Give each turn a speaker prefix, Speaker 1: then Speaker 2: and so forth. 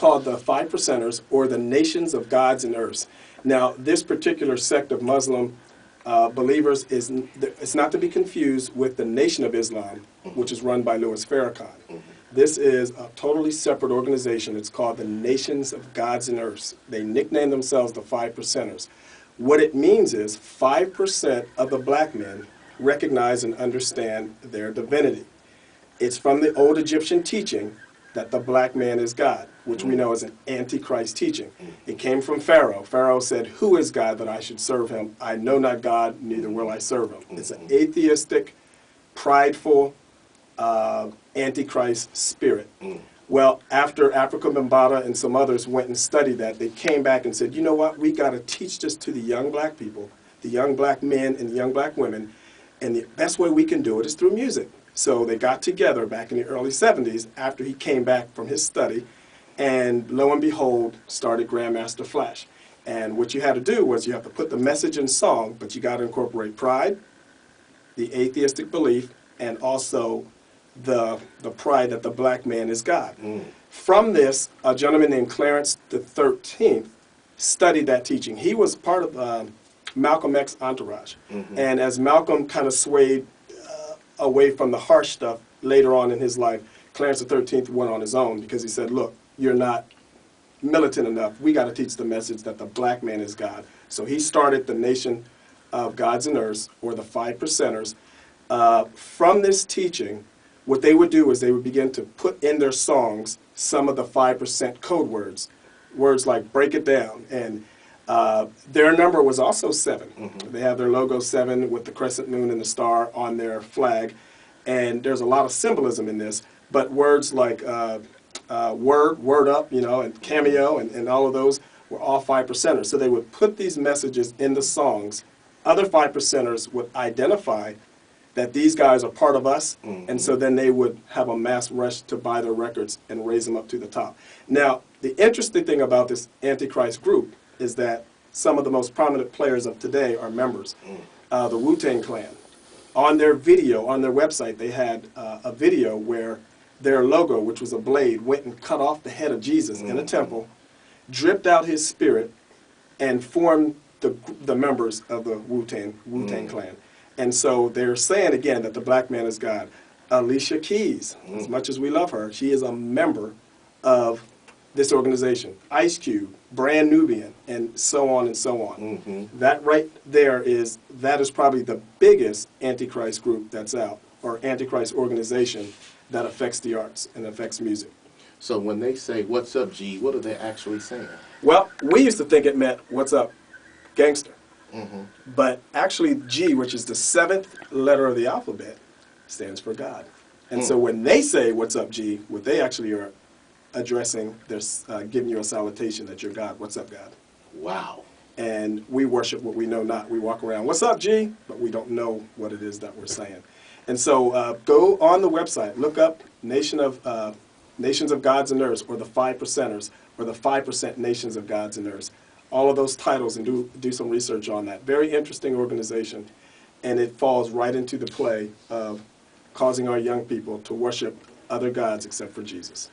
Speaker 1: called the Five Percenters, or the Nations of Gods and Earths. Now, this particular sect of Muslim believers it's not to be confused with the Nation of Islam, which is run by Louis Farrakhan. This is a totally separate organization. It's called the Nations of Gods and Earths. They nickname themselves the Five Percenters. What it means is 5% of the black men recognize and understand their divinity. It's from the old Egyptian teaching that the black man is God, which we know is an antichrist teaching. It came from Pharaoh. Pharaoh said, "Who is God that I should serve him? I know not God, neither will I serve him." It's an atheistic, prideful, antichrist spirit. Well, after Africa Bambaataa and some others went and studied that, they came back and said, you know what, we got to teach this to the young black people, the young black men and the young black women, and the best way we can do it is through music. So they got together back in the early 70s after he came back from his study, and lo and behold, started Grandmaster Flash. And what you had to do was you have to put the message in song, but you got to incorporate pride, the atheistic belief, and also the pride that the black man is God. From this, a gentleman named Clarence the 13th studied that teaching. He was part of Malcolm X's entourage. And as Malcolm kind of swayed away from the harsh stuff later on in his life, Clarence the 13th went on his own because he said, look, you're not militant enough. We got to teach the message that the black man is God. So he started the Nation of Gods and Earths, or the Five Percenters. From this teaching, what they would do is they would begin to put in their songs some of the 5% code words, words like break it down. And their number was also 7. They have their logo 7 with the crescent moon and the star on their flag. And there's a lot of symbolism in this, but words like word up, you know, and cameo and all of those were all 5%ers. So they would put these messages in the songs. Other 5%ers would identify that these guys are part of us, and so then they would have a mass rush to buy their records and raise them up to the top. Now, the interesting thing about this Antichrist group is that some of the most prominent players of today are members. The Wu-Tang Clan. On their video, on their website, they had a video where their logo, which was a blade, went and cut off the head of Jesus in a temple, dripped out his spirit, and formed the members of the Wu-Tang Clan. And so they're saying again that the black man is God. Alicia Keys, as much as we love her, she is a member of this organization. Ice Cube, Brand Nubian, and so on and so on. That right there is probably the biggest Antichrist group that's out, or Antichrist organization that affects the arts and affects music.
Speaker 2: So when they say, "What's up, G," what are they actually saying?
Speaker 1: Well, we used to think it meant, "What's up, gangster?" But actually, G, which is the 7th letter of the alphabet, stands for God. And so when they say, "What's up, G," what they actually are addressing, they're giving you a salutation that you're God. What's up, God?
Speaker 2: Wow.
Speaker 1: And we worship what we know not. We walk around, "What's up, G?" But we don't know what it is that we're saying. And so go on the website, look up Nations of Gods and Earths, or the Five Percenters, or the 5% Nations of Gods and Earths. All of those titles, and do some research on that. Very interesting organization, and it falls right into the play of causing our young people to worship other gods except for Jesus.